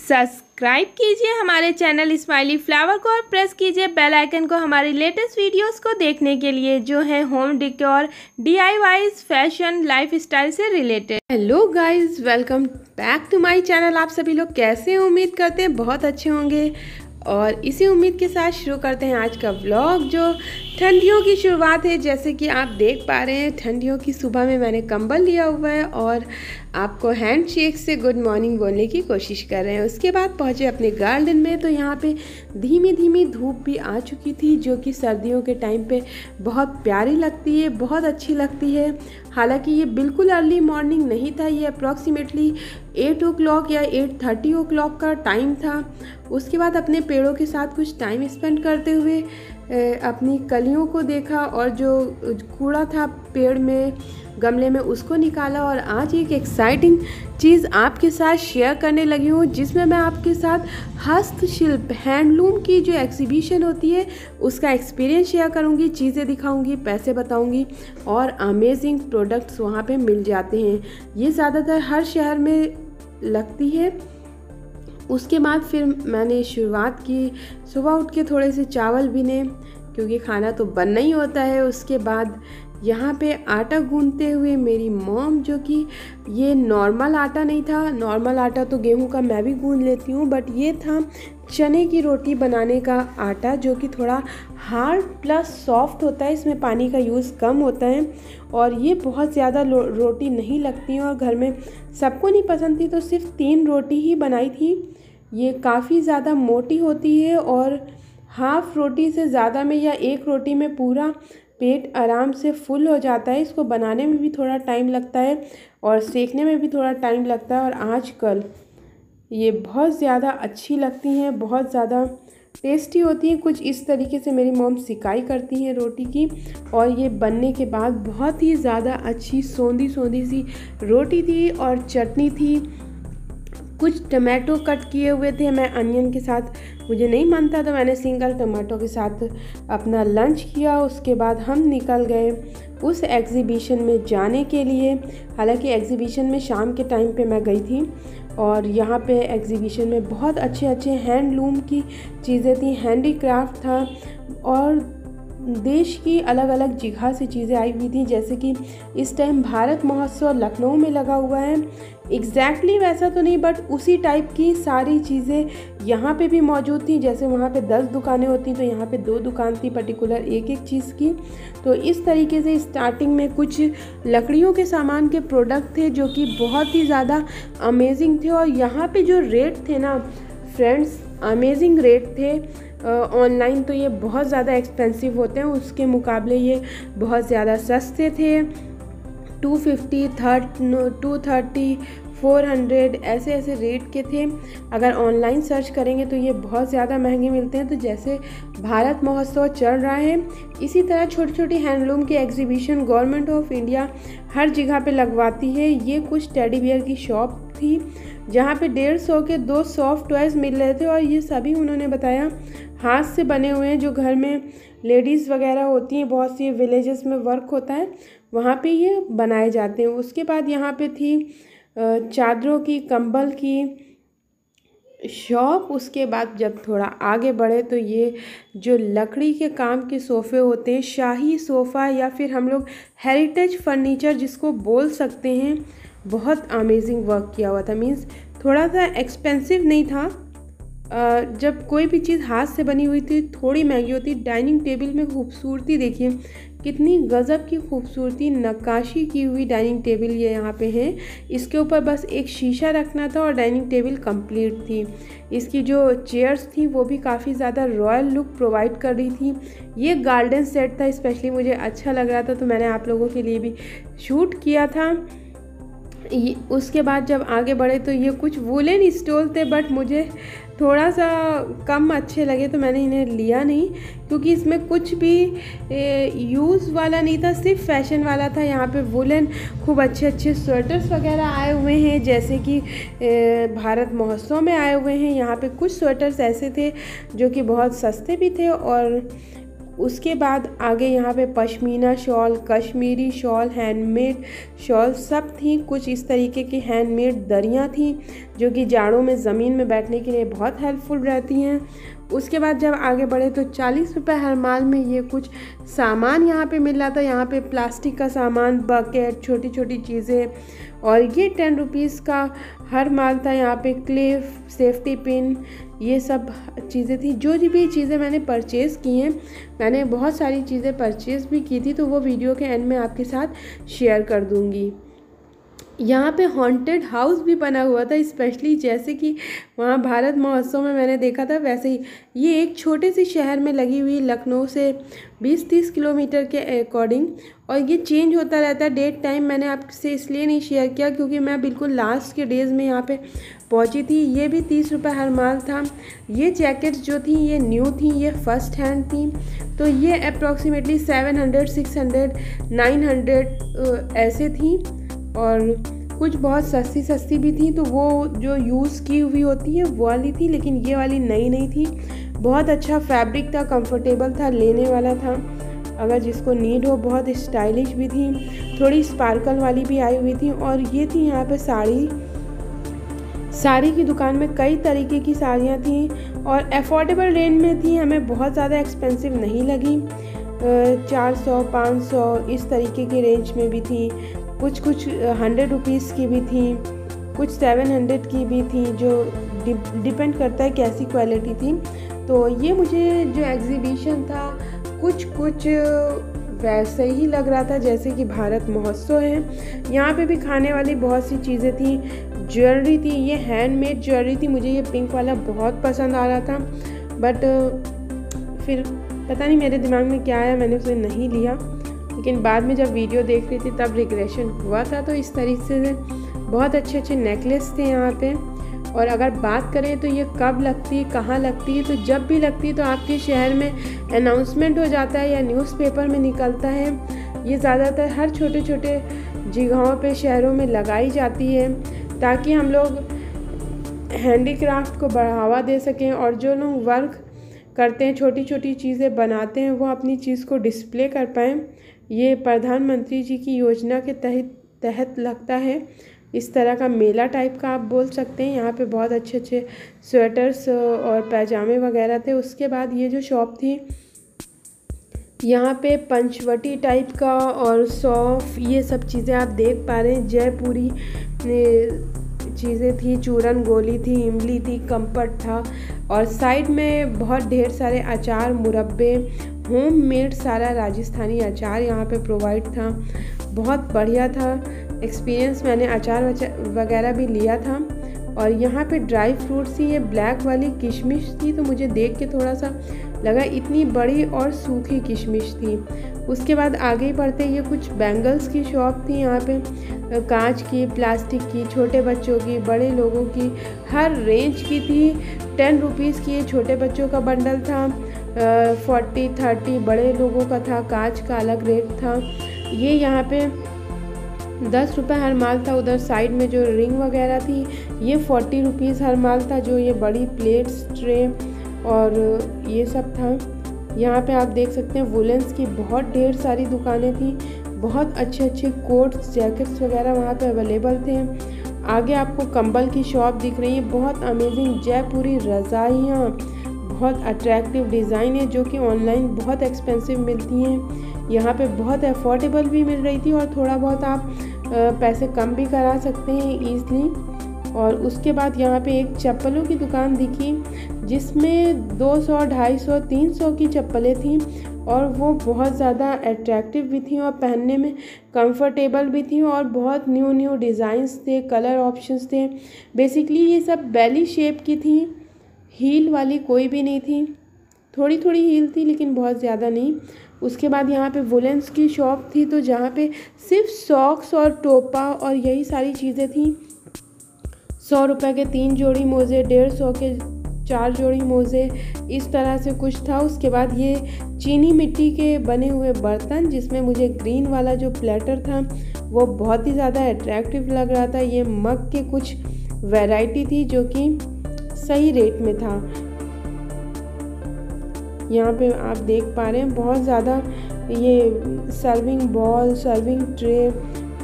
Subscribe कीजिए हमारे channel smiley flower को और प्रेस कीजिए बेल आइकन को हमारी लेटेस्ट वीडियोस को देखने के लिए, जो है home decor, DIYs, fashion, lifestyle से related. Hello guys, welcome back to my channel. आप सभी लोग कैसे हैं? उम्मीद करते हैं बहुत अच्छे होंगे और इसी उम्मीद के साथ शुरू करते हैं आज का व्लॉग, जो ठंडियों की शुरुआत है। जैसे कि आप देख पा रहे हैं, ठंडियों की सुबह में मैंने कंबल लिया हुआ है और आपको हैंडशेक से गुड मॉर्निंग बोलने की कोशिश कर रहे हैं। उसके बाद पहुंचे अपने गार्डन में, तो यहाँ पे धीमी धीमी धूप भी आ चुकी थी, जो कि सर्दियों के टाइम पे बहुत प्यारी लगती है, बहुत अच्छी लगती है। हालांकि ये बिल्कुल अर्ली मॉर्निंग नहीं था, ये अप्रॉक्सीमेटली 8 o'clock या 8:30 o'clock का टाइम था। उसके बाद अपने पेड़ों के साथ कुछ टाइम स्पेंड करते हुए अपनी कलियों को देखा और जो कूड़ा था पेड़ में, गमले में, उसको निकाला। और आज एक एक्साइटिंग चीज़ आपके साथ शेयर करने लगी हूँ, जिसमें मैं आपके साथ हस्तशिल्प, हैंडलूम की जो एग्जीबिशन होती है उसका एक्सपीरियंस शेयर करूँगी, चीज़ें दिखाऊँगी, पैसे बताऊँगी और अमेजिंग प्रोडक्ट्स वहाँ पे मिल जाते हैं। ये ज़्यादातर हर शहर में लगती है। उसके बाद फिर मैंने शुरुआत की, सुबह उठ के थोड़े से चावल बीने, क्योंकि खाना तो बनना ही होता है। उसके बाद यहाँ पे आटा गूंथते हुए मेरी मॉम, जो कि ये नॉर्मल आटा नहीं था, नॉर्मल आटा तो गेहूं का मैं भी गूंथ लेती हूँ, बट ये था चने की रोटी बनाने का आटा, जो कि थोड़ा हार्ड प्लस सॉफ्ट होता है। इसमें पानी का यूज़ कम होता है और ये बहुत ज़्यादा रोटी नहीं लगती है और घर में सबको नहीं पसंद थी, तो सिर्फ 3 रोटी ही बनाई थी। ये काफ़ी ज़्यादा मोटी होती है और हाफ़ रोटी से ज़्यादा में या 1 रोटी में पूरा पेट आराम से फुल हो जाता है। इसको बनाने में भी थोड़ा टाइम लगता है और सेकने में भी थोड़ा टाइम लगता है। और आजकल ये बहुत ज़्यादा अच्छी लगती हैं, बहुत ज़्यादा टेस्टी होती हैं। कुछ इस तरीके से मेरी मॉम सिकाई करती हैं रोटी की, और ये बनने के बाद बहुत ही ज़्यादा अच्छी सौंधी सौंधी सी रोटी थी और चटनी थी। कुछ टमाटो कट किए हुए थे, मैं अनियन के साथ मुझे नहीं मानता, तो मैंने सिंगल टमाटो के साथ अपना लंच किया। उसके बाद हम निकल गए उस एग्ज़िबिशन में जाने के लिए। हालांकि एग्ज़िबिशन में शाम के टाइम पे मैं गई थी और यहाँ पे एग्ज़िबिशन में बहुत अच्छे अच्छे हैंडलूम की चीज़ें थी, हैंडीक्राफ्ट था और देश की अलग अलग जगह से चीज़ें आई हुई थी। जैसे कि इस टाइम भारत महोत्सव लखनऊ में लगा हुआ है, एग्जैक्टली वैसा तो नहीं, बट उसी टाइप की सारी चीज़ें यहाँ पे भी मौजूद थी। जैसे वहाँ पे 10 दुकानें होती, तो यहाँ पे 2 दुकान थी पर्टिकुलर एक एक चीज़ की। तो इस तरीके से स्टार्टिंग में कुछ लकड़ियों के सामान के प्रोडक्ट थे, जो कि बहुत ही ज़्यादा अमेजिंग थे। और यहाँ पे जो रेट थे ना फ्रेंड्स, अमेजिंग रेट थे। ऑनलाइन तो ये बहुत ज़्यादा एक्सपेंसिव होते हैं, उसके मुकाबले ये बहुत ज़्यादा सस्ते थे। 250, 230, 400 ऐसे ऐसे रेट के थे। अगर ऑनलाइन सर्च करेंगे तो ये बहुत ज़्यादा महंगे मिलते हैं। तो जैसे भारत महोत्सव चल रहा है, इसी तरह छोटी छोटी हैंडलूम की एग्जीबिशन गवर्नमेंट ऑफ इंडिया हर जगह पे लगवाती है। ये कुछ टेडी बियर की शॉप थी, जहाँ पे 150 के 2 सॉफ्ट टॉयज़ मिल रहे थे और ये सभी उन्होंने बताया हाथ से बने हुए हैं। जो घर में लेडीज़ वगैरह होती हैं, बहुत सी विलेजेस में वर्क होता है, वहाँ पे ये बनाए जाते हैं। उसके बाद यहाँ पे थी चादरों की, कंबल की शॉप। उसके बाद जब थोड़ा आगे बढ़े तो ये जो लकड़ी के काम के सोफ़े होते हैं, शाही सोफ़ा या फिर हम लोग हेरिटेज फर्नीचर जिसको बोल सकते हैं, बहुत अमेजिंग वर्क किया हुआ था। मीन्स थोड़ा सा एक्सपेंसिव नहीं था। जब कोई भी चीज़ हाथ से बनी हुई थी थोड़ी महंगी होती। डाइनिंग टेबल में खूबसूरती देखिए, कितनी गज़ब की खूबसूरती, नक्काशी की हुई डाइनिंग टेबल ये यहाँ पे है। इसके ऊपर बस एक शीशा रखना था और डाइनिंग टेबल कंप्लीट थी। इसकी जो चेयर्स थी वो भी काफ़ी ज़्यादा रॉयल लुक प्रोवाइड कर रही थी। ये गार्डन सेट था, स्पेशली मुझे अच्छा लग रहा था, तो मैंने आप लोगों के लिए भी शूट किया था। उसके बाद जब आगे बढ़े तो ये कुछ वुलन स्टोल थे, बट मुझे थोड़ा सा कम अच्छे लगे, तो मैंने इन्हें लिया नहीं, क्योंकि इसमें कुछ भी यूज़ वाला नहीं था, सिर्फ फैशन वाला था। यहाँ पे वुलन खूब अच्छे अच्छे स्वेटर्स वगैरह आए हुए हैं, जैसे कि भारत महोत्सव में आए हुए हैं। यहाँ पे कुछ स्वेटर्स ऐसे थे जो कि बहुत सस्ते भी थे और उसके बाद आगे यहाँ पे pashmina shawl, Kashmiri shawl, handmade shawl सब थी। कुछ इस तरीके की हैंडमेड दरियाँ थी जो कि जाड़ों में ज़मीन में बैठने के लिए बहुत हेल्पफुल रहती हैं। उसके बाद जब आगे बढ़े तो 40 रुपये हर माल में ये कुछ सामान यहाँ पे मिल रहा था। यहाँ पे प्लास्टिक का सामान, बकेट, छोटी छोटी चीज़ें, और ये 10 रुपीज़ का हर माल था। यहाँ पे क्लिप, सेफ्टी पिन, ये सब चीज़ें थी। जो भी चीज़ें मैंने परचेज़ की हैं, मैंने बहुत सारी चीज़ें परचेज़ भी की थी, तो वो वीडियो के एंड में आपके साथ शेयर कर दूँगी। यहाँ पे हॉन्टेड हाउस भी बना हुआ था, स्पेशली जैसे कि वहाँ भारत महोत्सव में मैंने देखा था वैसे ही। ये एक छोटे से शहर में लगी हुई, लखनऊ से 20-30 किलोमीटर के अकॉर्डिंग, और ये चेंज होता रहता है डेट टाइम। मैंने आपसे इसलिए नहीं शेयर किया क्योंकि मैं बिल्कुल लास्ट के डेज़ में यहाँ पे पहुँची थी। ये भी 30 रुपये हर माल था। ये जैकेट्स जो थी ये न्यू थी, ये फर्स्ट हैंड थी, तो ये अप्रॉक्सीमेटली 700, 600, 900 ऐसे थी, और कुछ बहुत सस्ती सस्ती भी थी। तो वो जो यूज़ की हुई होती है वो वाली थी, लेकिन ये वाली नई नहीं थी। बहुत अच्छा फैब्रिक था, कंफर्टेबल था, लेने वाला था अगर जिसको नीड हो। बहुत स्टाइलिश भी थी, थोड़ी स्पार्कल वाली भी आई हुई थी। और ये थी यहाँ पे साड़ी की दुकान में कई तरीके की साड़ियाँ थी और अफोर्डेबल रेंज में थी, हमें बहुत ज़्यादा एक्सपेंसिव नहीं लगी। 400, 500 इस तरीके की रेंज में भी थी। कुछ 100 रुपीज़ की भी थी, कुछ 700 की भी थी, जो डिपेंड करता है कैसी क्वालिटी थी। तो ये मुझे जो एग्जीबिशन था कुछ वैसे ही लग रहा था जैसे कि भारत महोत्सव है। यहाँ पे भी खाने वाली बहुत सी चीज़ें थी, ज्वेलरी थी, ये हैंडमेड ज्वेलरी थी। मुझे ये पिंक वाला बहुत पसंद आ रहा था, बट फिर पता नहीं मेरे दिमाग में क्या आया, मैंने उसे नहीं लिया। लेकिन बाद में जब वीडियो देख रही थी तब रिग्रेशन हुआ था। तो इस तरीके से बहुत अच्छे नेकलेस थे यहाँ पे। और अगर बात करें तो ये कब लगती है, कहाँ लगती है, तो जब भी लगती है तो आपके शहर में अनाउंसमेंट हो जाता है या न्यूज़पेपर में निकलता है। ये ज़्यादातर हर छोटे छोटे जगहों पे शहरों में लगाई जाती है ताकि हम लोग हैंडीक्राफ्ट को बढ़ावा दे सकें, और जो लोग वर्क करते हैं, छोटी छोटी चीज़ें बनाते हैं, वो अपनी चीज़ को डिस्प्ले कर पाएँ। ये प्रधानमंत्री जी की योजना के तहत लगता है। इस तरह का मेला टाइप का आप बोल सकते हैं। यहाँ पे बहुत अच्छे स्वेटर्स और पैजामे वगैरह थे। उसके बाद ये जो शॉप थी, यहाँ पे पंचवटी टाइप का और सौंफ, ये सब चीज़ें आप देख पा रहे हैं। जयपुरी चीज़ें थी, चूरन गोली थी, इमली थी, कम्पट था, और साइड में बहुत ढेर सारे अचार, मुरब्बे, होममेड सारा राजस्थानी अचार यहाँ पे प्रोवाइड था। बहुत बढ़िया था एक्सपीरियंस। मैंने अचार वगैरह भी लिया था। और यहाँ पे ड्राई फ्रूट्स थी, ये ब्लैक वाली किशमिश थी, तो मुझे देख के थोड़ा सा लगा, इतनी बड़ी और सूखी किशमिश थी। उसके बाद आगे ही बढ़ते ये कुछ बैंगल्स की शॉप थी। यहाँ पे कांच की, प्लास्टिक की, छोटे बच्चों की, बड़े लोगों की, हर रेंज की थी। 10 रुपीज़ की ये छोटे बच्चों का बंडल था, 40, 30 बड़े लोगों का था। कांच का अलग रेट था। ये यहाँ पे 10 रुपये हर माल था। उधर साइड में जो रिंग वगैरह थी ये 40 रुपीज़ हर माल था, जो ये बड़ी प्लेट्स, ट्रे और ये सब था। यहाँ पे आप देख सकते हैं वुलेंस की बहुत ढेर सारी दुकानें थी। बहुत अच्छे कोट्स, जैकेट्स वगैरह वहाँ पे अवेलेबल थे। आगे आपको कंबल की शॉप दिख रही है, बहुत अमेजिंग जयपुरी रज़ाइयाँ, बहुत अट्रैक्टिव डिज़ाइन है जो कि ऑनलाइन बहुत एक्सपेंसिव मिलती हैं। यहाँ पे बहुत अफोर्डेबल भी मिल रही थी, और थोड़ा बहुत आप पैसे कम भी करा सकते हैं ईज़िली। और उसके बाद यहाँ पे एक चप्पलों की दुकान दिखी जिसमें 200, 250, 300 की चप्पलें थीं, और वो बहुत ज़्यादा अट्रैक्टिव भी थी और पहनने में कंफर्टेबल भी थी, और बहुत न्यू डिज़ाइंस थे, कलर ऑप्शंस थे। बेसिकली ये सब बेली शेप की थी, हील वाली कोई भी नहीं थी। थोड़ी हील थी लेकिन बहुत ज़्यादा नहीं। उसके बाद यहाँ पे वुलेंस की शॉप थी, तो जहाँ पे सिर्फ सॉक्स और टोपा और यही सारी चीज़ें थी। 100 रुपये के 3 जोड़ी मोज़े, 150 के 4 जोड़ी मोज़े, इस तरह से कुछ था। उसके बाद ये चीनी मिट्टी के बने हुए बर्तन, जिसमें मुझे ग्रीन वाला जो प्लेटर था वो बहुत ही ज़्यादा अट्रैक्टिव लग रहा था। ये मग के कुछ वैरायटी थी जो कि सही रेट में था। यहाँ पे आप देख पा रहे हैं बहुत ज़्यादा ये सर्विंग बॉल, सर्विंग ट्रे,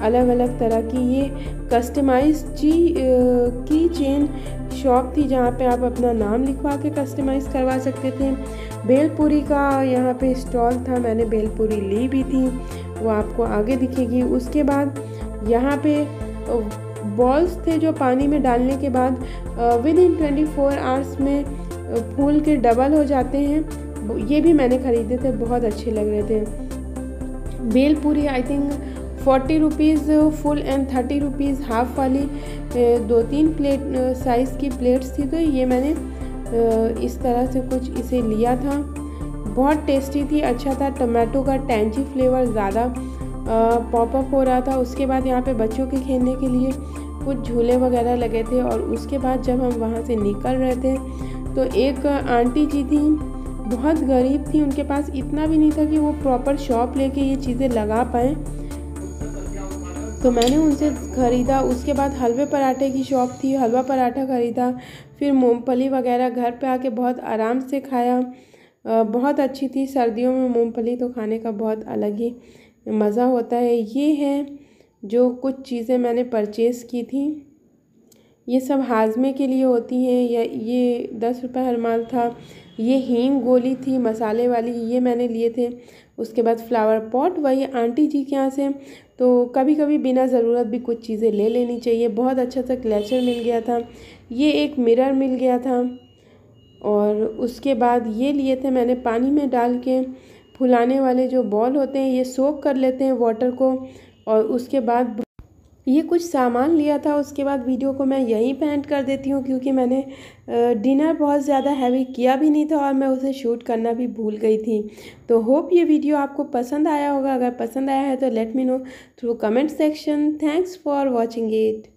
अलग अलग तरह की ये कस्टमाइज की चेन शॉप थी जहाँ पे आप अपना नाम लिखवा के कस्टमाइज़ करवा सकते थे। भेलपूरी का यहाँ पे स्टॉल था, मैंने भेलपूरी ली भी थी, वो आपको आगे दिखेगी। उसके बाद यहाँ पे बॉल्स थे जो पानी में डालने के बाद विद इन 24 आवर्स में फूल के डबल हो जाते हैं। ये भी मैंने ख़रीदे थे, बहुत अच्छे लग रहे थे। Bhelpuri I think 40 rupees full and 30 rupees half वाली 2-3 प्लेट साइज़ की प्लेट्स थी। तो ये मैंने इस तरह से कुछ इसे लिया था। बहुत टेस्टी थी, अच्छा था। टमाटो का टैंजी फ्लेवर ज़्यादा पॉपअप हो रहा था। उसके बाद यहाँ पे बच्चों के खेलने के लिए कुछ झूले वगैरह लगे थे। और उसके बाद जब हम वहाँ से निकल रहे थे तो एक आंटी जी थी, बहुत गरीब थी, उनके पास इतना भी नहीं था कि वो प्रॉपर शॉप लेके ये चीज़ें लगा पाएँ। तो मैंने उनसे ख़रीदा। उसके बाद हलवे पराठे की शॉप थी, हलवा पराठा ख़रीदा। फिर मूंगफली वगैरह घर पे आके बहुत आराम से खाया, बहुत अच्छी थी। सर्दियों में मूंगफली तो खाने का बहुत अलग ही मज़ा होता है। ये है जो कुछ चीज़ें मैंने परचेज़ की थी, ये सब हाजमे के लिए होती हैं। ये 10 रुपये हर माल था। ये हींग गोली थी मसाले वाली, ये मैंने लिए थे। उसके बाद फ्लावर पॉट वही आंटी जी के यहाँ से। तो कभी कभी बिना ज़रूरत भी कुछ चीज़ें ले लेनी चाहिए। बहुत अच्छा सा क्लचर मिल गया था, ये एक मिरर मिल गया था। और उसके बाद ये लिए थे मैंने पानी में डाल के फुलाने वाले जो बॉल होते हैं, ये सोक कर लेते हैं वाटर को। और उसके बाद ये कुछ सामान लिया था। उसके बाद वीडियो को मैं यहीं पे एंड कर देती हूँ क्योंकि मैंने डिनर बहुत ज़्यादा हैवी किया भी नहीं था और मैं उसे शूट करना भी भूल गई थी। तो होप ये वीडियो आपको पसंद आया होगा। अगर पसंद आया है तो let me know through comment section. Thanks for watching it.